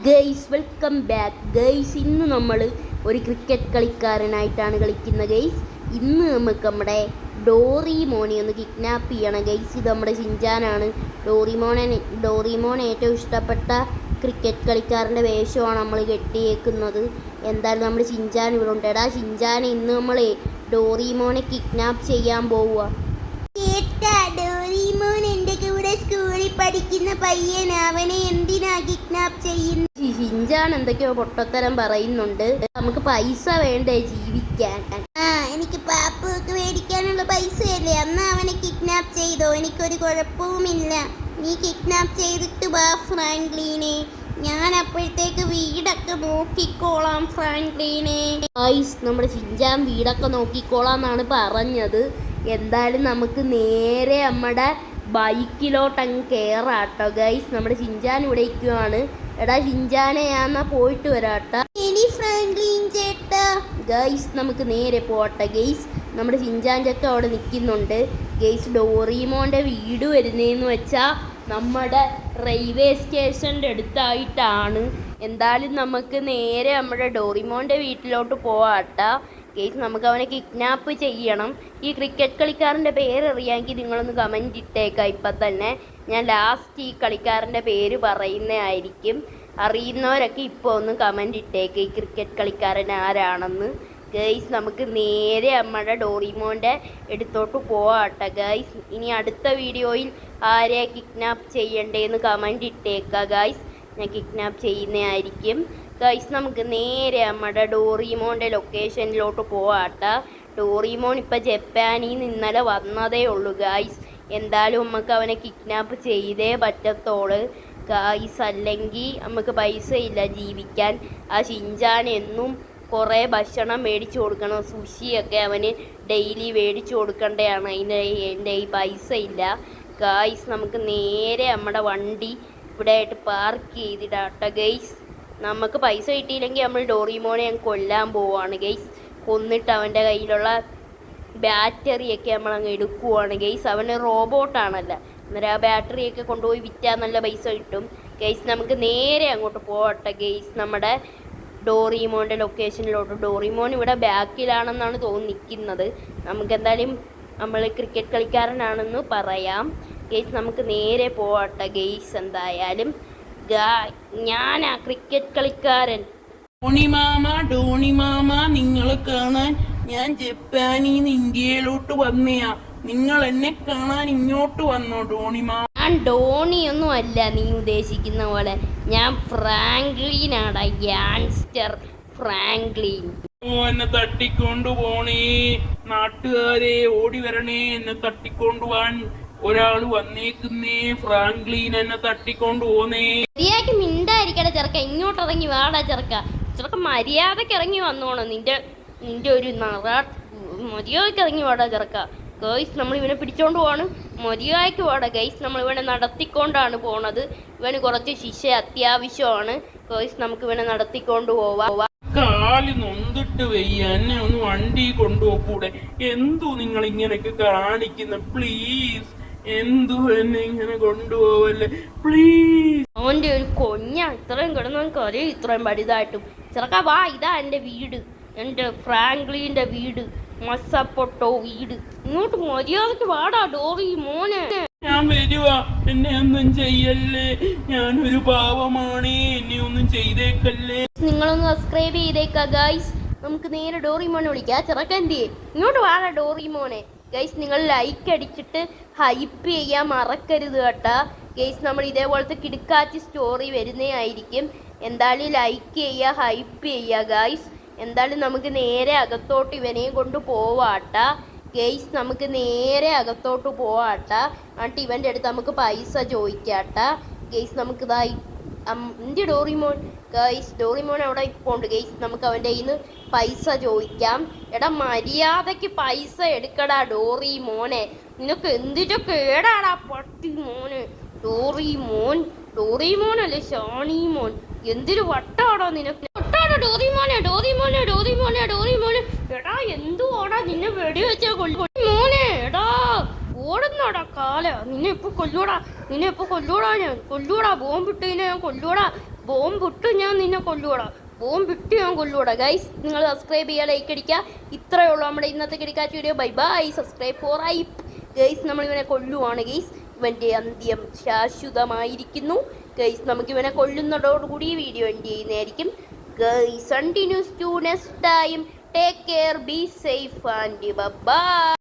Guys welcome back guys. ഇന്ന് നമ്മൾ ഒരു ക്രിക്കറ്റ് കളിക്കാരനായിട്ടാണ് കളിക്കുന്നത് ഗെയ്സ്. ഇന്ന് നമുക്ക് നമ്മുടെ ഡോറിമോനെ ഒന്ന് കിഡ്നാപ്പ് ചെയ്യണം ഗെയ്സ്. ഇത് നമ്മുടെ ഷിൻചാനാണ്. ഡോറിമോൻ ഏറ്റവും ഇഷ്ടപ്പെട്ട ക്രിക്കറ്റ് കളിക്കാരൻ്റെ വേഷമാണ് നമ്മൾ കെട്ടിയേക്കുന്നത്. എന്തായാലും നമ്മൾ ഷിൻചാൻ ഇവിടെ ഉണ്ട്. എടാ ഷിൻചാനെ, ഇന്ന് നമ്മൾ ഡോറിമോനെ കിഡ്നാപ്പ് ചെയ്യാൻ പോവുക. ഡോറിമോൻ എൻ്റെ കൂടെ സ്കൂളിൽ പഠിക്കുന്ന പയ്യൻ, അവനെ എന്തിനാ കിഡ്നാപ്പ് ചെയ്യുന്നത്? ഷിൻചാൻ എന്തൊക്കെയോ പൊട്ടത്തരം പറയുന്നുണ്ട്. നമുക്ക് പൈസ വേണ്ടേ ജീവിക്കാൻ? എനിക്ക് പാപ്പൊക്കെ മേടിക്കാനുള്ള പൈസയല്ലേ, അന്ന് അവനെ കിഡ്നാപ്പ് ചെയ്തോ, എനിക്കൊരു കുഴപ്പവുമില്ല. നീ കിഡ്നാപ്പ് ചെയ്തിട്ട് വാ ഫ്രാങ്ക്ലിനെ, ഞാൻ അപ്പോഴത്തേക്ക് വീടൊക്കെ നോക്കിക്കോളാം ഫ്രാങ്ക്ലിനെ. നമ്മുടെ ഷിൻചാൻ വീടൊക്കെ നോക്കിക്കോളാം എന്നാണ് പറഞ്ഞത്. എന്തായാലും നമുക്ക് നേരെ നമ്മുടെ ബൈക്കിലോട്ടങ്ങ് കയറാട്ടോ ഗൈസ്. നമ്മുടെ ഷിൻചാൻ ഇവിടെ ഇരിക്കുവാണ്. എടാ ഷിൻചാനെ, ഞാൻ പോയിട്ട് വരാട്ടാ. ഫ്രാങ്ക്ലിൻ ചേട്ടാ. ഗൈസ് നമുക്ക് നേരെ പോട്ടെ ഗൈസ്. നമ്മുടെ ഷിൻചാൻ ചക്ക അവിടെ നിൽക്കുന്നുണ്ട് ഗൈസ്. ഡോറിമോൻ്റെ വീട് വരുന്നതെന്ന് വെച്ചാൽ നമ്മുടെ റെയിൽവേ സ്റ്റേഷൻ്റെ അടുത്തായിട്ടാണ്. എന്തായാലും നമുക്ക് നേരെ നമ്മുടെ ഡോറിമോൻ്റെ വീട്ടിലോട്ട് പോവാട്ടാ ഗെയ്സ്. നമുക്ക് അവനെ കിഡ്നാപ്പ് ചെയ്യണം. ഈ ക്രിക്കറ്റ് കളിക്കാരൻ്റെ പേരറിയാമെങ്കിൽ നിങ്ങളൊന്ന് കമൻറ്റ് ഇട്ടേക്കാം. ഇപ്പം തന്നെ ഞാൻ ലാസ്റ്റ് ഈ കളിക്കാരൻ്റെ പേര് പറയുന്നതായിരിക്കും. അറിയുന്നവരൊക്കെ ഇപ്പോൾ ഒന്ന് കമൻറ്റ് ഇട്ടേക്കാം ഈ ക്രിക്കറ്റ് കളിക്കാരൻ ആരാണെന്ന് ഗെയ്സ്. നമുക്ക് നേരെ നമ്മുടെ ഡോറിമോൻ്റെ അടുത്തോട്ട് പോവാട്ടെ ഗൈസ്. ഇനി അടുത്ത വീഡിയോയിൽ ആരെ കിഡ്നാപ്പ് ചെയ്യണ്ടേന്ന് കമൻറ്റ് ഇട്ടേക്കാം ഗൈസ്. ഞാൻ കിഡ്നാപ്പ് ചെയ്യുന്നതായിരിക്കും ഗൈസ്. നമുക്ക് നേരെ നമ്മുടെ ഡോറിമോൻ്റെ ലൊക്കേഷനിലോട്ട് പോവാട്ടാ. ഡോറിമോൻ ഇപ്പം ജപ്പാനിൽ നിന്ന് ഇന്നലെ വന്നതേ ഉള്ളൂ ഗൈസ്. എന്തായാലും നമുക്ക് അവനെ കിഡ്നാപ്പ് ചെയ്തേ പറ്റത്തോളൂ ഗൈസ്, അല്ലെങ്കിൽ നമുക്ക് പൈസ ഇല്ല ജീവിക്കാൻ. ആ ഷിൻചാൻ എന്നും കുറേ ഭക്ഷണം മേടിച്ചു കൊടുക്കണം, സുഷിയൊക്കെ അവന് ഡെയിലി മേടിച്ചു കൊടുക്കേണ്ടതാണ്. എൻ്റെ ഈ പൈസ ഇല്ല ഗൈസ്. നമുക്ക് നേരെ നമ്മുടെ വണ്ടി ഇവിടെ ആയിട്ട് പാർക്ക് ചെയ്തിടാട്ടോ ഗൈസ്. നമുക്ക് പൈസ കിട്ടിയില്ലെങ്കിൽ നമ്മൾ ഡോറിമോനെ അങ്ങ് കൊല്ലാൻ പോവുകയാണ് ഗെയ്സ്. കൊന്നിട്ട് അവൻ്റെ കയ്യിലുള്ള ബാറ്ററിയൊക്കെ നമ്മളങ്ങ് എടുക്കുവാണ് ഗെയ്സ്. അവന് റോബോട്ടാണല്ലോ, അന്നേരം ആ ബാറ്ററിയൊക്കെ കൊണ്ടുപോയി വിറ്റാൽ നല്ല പൈസ കിട്ടും ഗെയ്സ്. നമുക്ക് നേരെ അങ്ങോട്ട് പോകട്ടെ ഗെയ്സ്, നമ്മുടെ ഡോറിമോൻ്റെ ലൊക്കേഷനിലോട്ട്. ഡോറിമോൻ ഇവിടെ ബാക്കിലാണെന്നാണ് തോന്നിക്കുന്നത്. നമുക്കെന്തായാലും നമ്മൾ ക്രിക്കറ്റ് കളിക്കാരനാണെന്ന് പറയാം ഗെയ്സ്. നമുക്ക് നേരെ പോകട്ടെ ഗെയ്സ്. എന്തായാലും ഞാനാ ക്രിക്കറ്റ് കളിക്കാരൻ. ഡോണിമാമ, നിങ്ങളെ കാണാൻ ഞാൻ ജപ്പാനിൽ നിന്ന് ഇന്ത്യയിലോട്ട് വന്നയാ. നിങ്ങൾ എന്നെ കാണാൻ ഇങ്ങോട്ട് വന്നോ ഡോണിമാ? ഞാൻ ഡോണിയൊന്നും അല്ല നീ ഉദ്ദേശിക്കുന്ന പോലെ. ഞാൻ ഫ്രാങ്ക്ലിനാടാ, ഗ്യാങ്സ്റ്റർ ഫ്രാങ്ക്ലിൻ. എന്നെ തട്ടിക്കൊണ്ടു പോണേ, നാട്ടുകാരെ ഓടി വരണേ, എന്നെ തട്ടിക്കൊണ്ടു പോവാൻ ഒരാൾ വന്നേക്കുന്നേ. ഫ്രാങ്ക്ലിൻ എന്നെ തട്ടിക്കൊണ്ടു പോന്നേ. മര്യാദക്ക് മിണ്ടായിരിക്കട ചെറുക്ക, ഇങ്ങോട്ട് ഇറങ്ങി വാടാ ചെറുക്ക. മര്യാദക്ക് ഇറങ്ങി വന്നോണം. നിന്റെ ഒരു മര്യാദക്ക് ഇറങ്ങി വാടാ ചെറുക്ക. ഗൈസ് നമ്മൾ ഇവനെ പിടിച്ചോണ്ട് പോവാണ്. മര്യാദക്ക് വാടാ ഗൈസ്. നമ്മൾ ഇവനെ നടത്തിക്കൊണ്ടാണ് പോണത്. ഇവന് കുറച്ച് ശിക്ഷ അത്യാവശ്യമാണ് ഗൈസ്. നമുക്ക് ഇവനെ നടത്തിക്കൊണ്ട് പോവാം. കാല് നൊന്തിട്ട് വയ്യ, എന്നെ ഒന്ന് വണ്ടി കൊണ്ടുപോകൂടെ? എന്തു നിങ്ങൾ ഇങ്ങനെയൊക്കെ കാണിക്കുന്ന? പ്ലീസ്, എന്തു എന്നെ ഇങ്ങനെ കൊണ്ടുപോവല്ലേ പ്ലീസ്. അവൻ്റെ ഒരു കൊഞ്ഞ ഇത്രയും കിടന്നവൻ കരയും ഇത്രയും വലുതായിട്ടും. ചെറുക്ക വാ, ഇതാ എൻ്റെ വീട്, എൻ്റെ ഫ്രാങ്ക്ലിൻ്റെ വീട്, മസപ്പൊട്ടോ വീട്. ഇങ്ങോട്ട് മര്യാദക്ക് വാടാ ഡോറി മോനെ. ഞാൻ വരുവാ, എന്നെ ഒന്നും ചെയ്യല്ലേ, ഞാനൊരു പാവമാണ്, എന്നെ ഒന്നും ചെയ്തേക്കല്ലേ. നിങ്ങളൊന്ന് സബ്സ്ക്രൈബ് ചെയ്തേക്ക ഗൈസ്. നമുക്ക് നേരെ ഡോറിമോനെ വിളിക്കാം. ചെറുക്കൻ്റെ ഇങ്ങോട്ട് വാടാ ഡോറിമോനെ. ഗൈസ് നിങ്ങൾ ലൈക്ക് അടിച്ചിട്ട് ഹൈപ്പ് ചെയ്യാൻ മറക്കരുത് കേട്ടാ ഗൈസ്. നമ്മൾ ഇതേപോലത്തെ കിടുക്കാച്ചി സ്റ്റോറി വരുന്നതായിരിക്കും. എന്തായാലും ലൈക്ക് ചെയ്യുക, ഹൈപ്പ് ചെയ്യുക ഗൈസ്. എന്തായാലും നമുക്ക് നേരെ അകത്തോട്ട് ഇവനെയും കൊണ്ട് പോവാട്ടാ ഗൈസ്. നമുക്ക് നേരെ അകത്തോട്ട് പോവാട്ടാ. എന്നിട്ട് ഇവൻ്റെ അടുത്ത് നമുക്ക് പൈസ ചോദിക്കാട്ടാ ഗൈസ്. നമുക്കിതായി എൻ്റെ ഡോറിമോൻ ഗൈസ്, ഡോറിമോൻ അവിടെ ഇപ്പോൾ ഉണ്ട് ഗൈസ്. നമുക്ക് അവൻ്റെ കയ്യിൽ നിന്ന് പൈസ ചോദിക്കാം. എടാ മര്യാദയ്ക്ക് പൈസ എടുക്കടാ ഡോറിമോനെ. നിനക്ക് എന്തിൻ്റെ കേടാടാ പട്ടി മോന്. ഡോറിമോനല്ലേ ഷാണിമോൻ, എന്തൊരു വട്ടാടാ നിനക്ക്. വട്ടാടാ ഡോറിമോനെ. എടാ എന്തുവാടാ നിന്നെ വെടിവെച്ചാ മോനെ? എടാ ഓടുന്നോടാ കാല, നിന്നെ ഇപ്പൊ കൊല്ലൂടാ ഞാൻ കൊല്ലൂടാ, ബോംബിട്ടതിനെ ഞാൻ കൊല്ലൂടാ ബോംബിട്ടു ഞാൻ നിന്നെ കൊല്ലുകൂടാ, ബോംബിട്ട് ഞാൻ കൊല്ലുകൂടാ. ഗൈസ് നിങ്ങൾ സബ്സ്ക്രൈബ് ചെയ്യുക, ലൈക്ക് അടിക്കുക. ഇത്രയേ ഉള്ളൂ നമ്മുടെ ഇന്നത്തെ കിടക്കാച്ച video. Bye bye, subscribe for ഐപ്പ്. ഗൈസ് നമ്മളിവനെ കൊല്ലുവാണ് ഗൈസ്, ഇവൻ്റെ അന്ത്യം ശാശ്വതമായിരിക്കുന്നു ഗൈസ്. നമുക്കിവനെ കൊല്ലുന്നതോടുകൂടി ഈ വീഡിയോ എൻഡ് ചെയ്യുന്നതായിരിക്കും guys. Continues to next time. Take care, be safe and by.